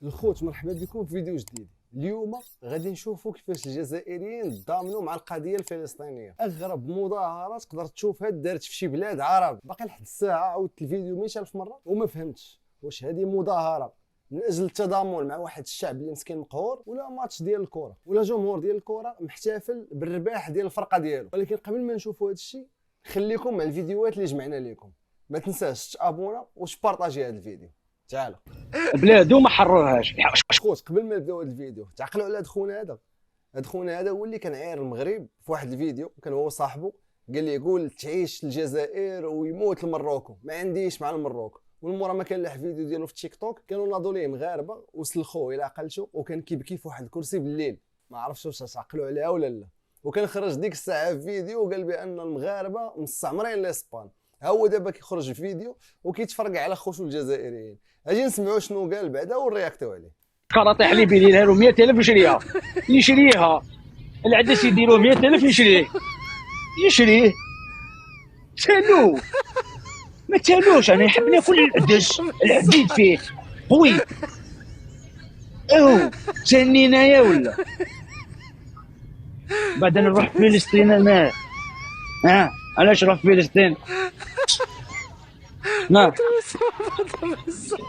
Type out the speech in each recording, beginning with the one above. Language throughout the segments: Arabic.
الخوت مرحبا بكم في فيديو جديد. اليوم غادي نشوفوا كيفاش الجزائريين ضامنوا مع القضيه الفلسطينيه. اغرب مظاهره تقدر تشوفها دارت في شي بلاد عربي. باقي لحد الساعه عاودت الفيديو 100000 مره وما فهمتش واش هذه مظاهره من اجل التضامن مع واحد الشعب اللي مسكين مقهور، ولا ماتش ديال الكره، ولا جمهور ديال الكره محتفل بالرباح ديال الفرقه ديالو. ولكن قبل ما نشوفوا هذا الشيء خليكم مع الفيديوهات اللي جمعنا لكم. ما تنساش تابونا وتبارطاجي هذا الفيديو. تعالوا بلادو ما حررهاش. خوت قبل ما نبداو هذا الفيديو تعقلوا على هذا خونا هذا. هذا خونا هذا هو اللي كان عاير المغرب في واحد الفيديو، كان هو صاحبه قال لي يقول تعيش الجزائر ويموت المروكو، ما عنديش مع المروكو. والمورا ما كان لاح فيديو ديالو في التيك توك كانوا ناضوا ليه مغاربه وسلخوه الى عقلته، وكان كيبكي في واحد الكرسي بالليل. ما عرفتش واش تعقلوا عليها ولا لا. وكان خرج ديك الساعه في فيديو وقال بان المغاربه مستعمرين لاسبان. ها هو دابا كيخرج في فيديو وكيتفرقع على خوتو الجزائريين. اجي نسمعوا شنو قال بعدا ونرياكتيو عليه. كراطي حليبي يديرها له 100000 يشريها العدس يديروه 100000 يشريه تالو ما تالوش. انا نحب ناكل العدس، الحديد فيه قوي. تانينا يا ولا بعد نروح فلسطين انا. علاش نروح فلسطين؟ نعم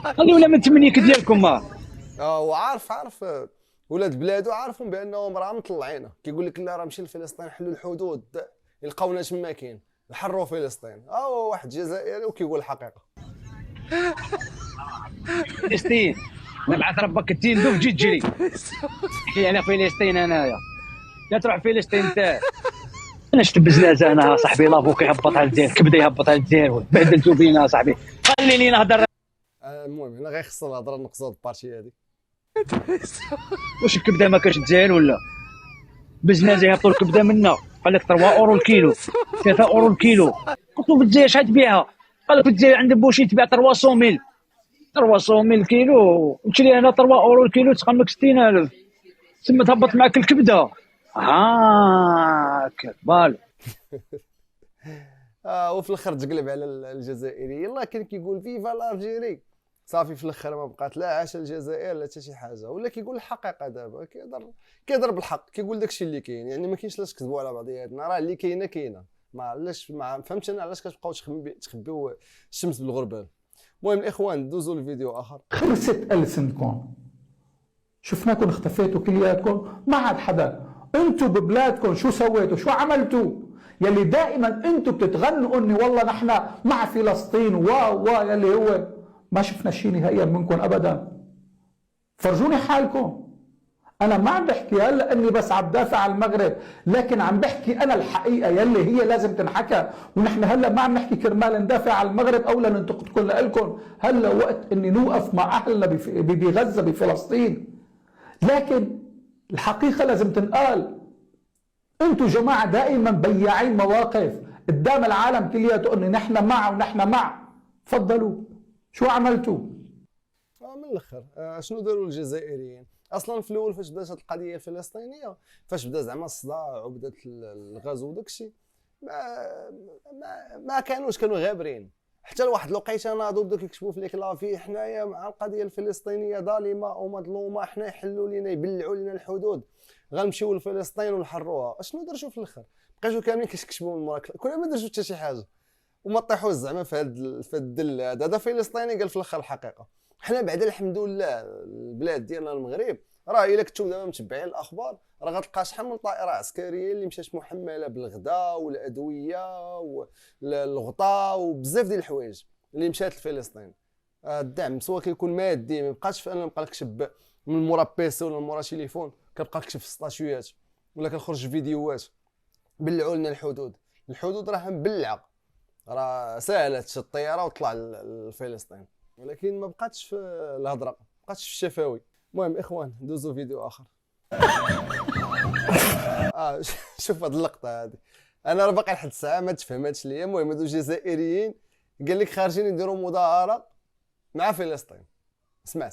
هذه ولا من تمنيك ديالكم ما وعارف ولاد بلادو عارفهم بانهم راه مطلعينه. كيقول لك لا راه مشي لفلسطين حلوا الحدود يلقاونا تما كاين نحروا فلسطين. واحد جزائري وكيقول الحقيقه. فلسطين نبعث ربك التين دوف جي تجري حكي على فلسطين. انايا لا تروح فلسطين انت. انا شفت بزنازه انا صاحبي لافو كيهبطها للجزائر، كبدا يهبطها للجزائر بهدلتو فينا صاحبي. خليني نهضر. المهم انا غير خصنا نهضر نقصد البارتي هذه. واش الكبده ما كاش الجزائر ولا بزنازه يهبطوا الكبده منا؟ قال لك 3 اورو الكيلو، 3 اورو الكيلو. قلت له في الجزائر شحال تبيعها؟ قال لك في الجزائر عند بوشي تبيع 300,000 الكيلو، نشري انا 3 اورو الكيلو تقمك 60,000. تما تهبط معك الكبده. هاك بالو. وفي الاخر تقلب على الجزائري. يلا كان كيقول فيفا لالجيري، صافي في الاخر ما بقات لا عاش الجزائر لا حتى شي حاجه. ولا كيقول الحقيقه دابا كيهضر بالحق، كيقول داكشي اللي كاين. يعني ما كاينش لاش كذبوا على بعضياتنا، راه اللي كاينه. ما علاش ما فهمتش انا علاش كتبقاو تخبيو الشمس بالغربال. المهم الاخوان ندوزو لفيديو اخر. خلصت ألسنتكم، شفناكم اختفيتوا كلياتكم، ما عاد حدا. انتوا ببلادكم شو سويتوا؟ شو عملتوا؟ يلي دائما انتوا بتتغنوا اني والله نحن مع فلسطين يلي هو ما شفنا شيء نهائيا منكم ابدا. فرجوني حالكم. انا ما عم بحكي هلا اني بس عم دافع عن المغرب، لكن عم بحكي انا الحقيقه يلي هي لازم تنحكى. ونحن هلا ما عم نحكي كرمال ندافع عن المغرب او لننتقدكم لكم. هلا وقت اني نوقف مع اهلنا بغزه بفلسطين، لكن الحقيقه لازم تنقال. انتوا جماعه دائما بياعين مواقف قدام العالم كلياته انه نحن مع ونحن مع. تفضلوا شو عملتوا؟ من الاخر شنو داروا الجزائريين؟ اصلا في الاول فاش بدات القضيه الفلسطينيه، فاش بدا زعما الصداع وبدات الغزو وداكشي، ما كانوا غابرين. حتى لواحد الوقيته ناضوا بداو كيكتبوا في ليك لافي حنايا مع القضيه الفلسطينيه ظالمه ومظلومه، حنا يحلوا لينا يبلعوا لينا الحدود، غنمشيو لفلسطين ونحروها. اشنو درتوا في الاخر؟ بقيتوا كاملين كيكتبوا من موراك، كنا ما درتوا حتى شي حاجه. وما طيحوش زعما في هذا الدل. هذا فلسطيني قال في الاخر الحقيقه. حنا بعدا الحمد لله البلاد ديالنا المغرب راه الا كنتو دابا متبعين الاخبار راه غتلقى شحال من طائره عسكريه اللي مشات محمله بالغذاء والادويه والغطاء وبزاف ديال الحوايج اللي مشات لفلسطين. الدعم سواء كيكون مادي، ما بقاش في انا نبقى نكتب من مورا بيسي ولا من مورا تليفون، كنبقى نكتب في السطاشيات ولا كنخرج فيديوهات. بلعوا لنا الحدود راه مبلعه، راه ساهله تشد الطياره وطلع لفلسطين، ولكن ما بقاتش في الهضره، ما بقاتش في الشفاوي. المهم اخوان ندوزو فيديو اخر. شوف هاد اللقطه هذه، انا راه باقي لحد الساعه ما تفهماتش ليا. المهم هادو الجزائريين قال لك خارجين يديروا مظاهره مع فلسطين. اسمع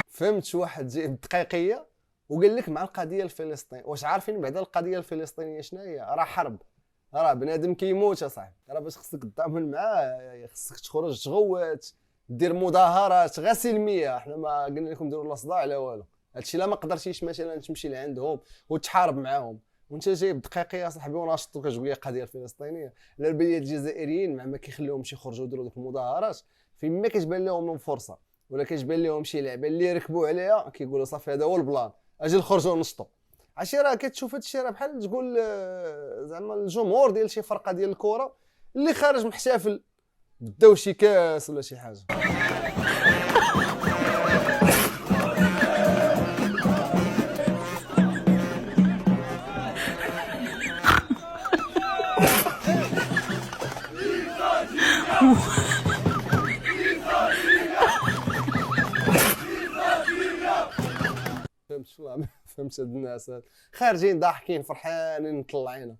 فهمت؟ واحد جاي بدقيقيه وقال لك مع القضيه الفلسطينيه. واش عارفين بعدا القضيه الفلسطينيه شنو هي؟ راه حرب، راه بنادم كيموت اصاحبي، راه باش خصك تتعامل معاه خصك تخرج تغوت، دير مظاهرات غير سلميه. احنا ما قلنا لكم ديروا لا صداع لا والو. هادشي لا ما قدرتيش مثلا تمشي لعندهم وتحارب معاهم وانت جايب دقيقيه صاحبي وناشط وكتقول لي القضيه الفلسطينيه. لا البلاد الجزائريين ما كيخليهمش يخرجوا يديروا دوك المظاهرات فين ما كتبان لهم من فرصه ولا كتبان لهم شي لعبه اللي يركبوا عليها كيقولوا صافي هذا هو البلان، اجي نخرجوا ونشطوا. عرفتي راه كتشوف هادشي راه بحال تقول زعما الجمهور ديال شي فرقه ديال الكره اللي خارج محتفل بداو شي كاس ولا شي حاجه. فهمت والله ما فهمت هاد الناس خارجين ضاحكين فرحانين مطلعين.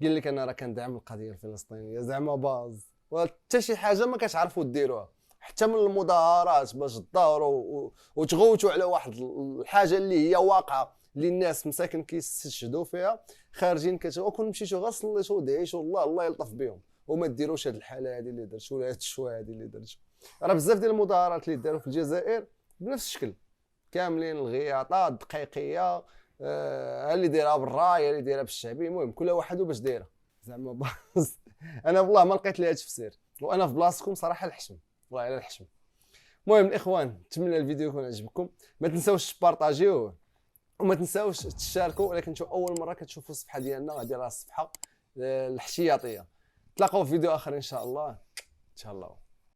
قال لك انا راه كندعم القضيه الفلسطينيه زعما باز وحتى شي حاجه ما كتعرفوا ديروها، حتى من المظاهرات باش تظاهروا وتغوتوا على واحد الحاجه اللي هي واقعه اللي الناس مساكن كيستشهدوا فيها. خارجين كون مشيتوا غير صليتوا ودعيتوا الله يلطف بهم وما ديروش هاد الحاله هذه اللي درتوا ولا هاد الشوا هذه اللي درتوا. راه بزاف ديال المظاهرات اللي داروا في الجزائر بنفس الشكل كاملين الغياطات دقيقيه، اللي دايرها بالراي اللي دايرها بالشعبي، المهم كل واحد وباش دايره زعما باز. انا والله ما لقيت لها تفسير وانا في بلاصتكم صراحه الحشم والله على الحشم. المهم الاخوان نتمنى الفيديو يكون عجبكم، ما تنساوش تبارطاجيوه وما تنساوش تشاركوا. ولكن كنتو اول مره كتشوفوا الصفحه ديالنا غادي راه الصفحه الحشياطيه. تلاقاو في فيديو اخر ان شاء الله.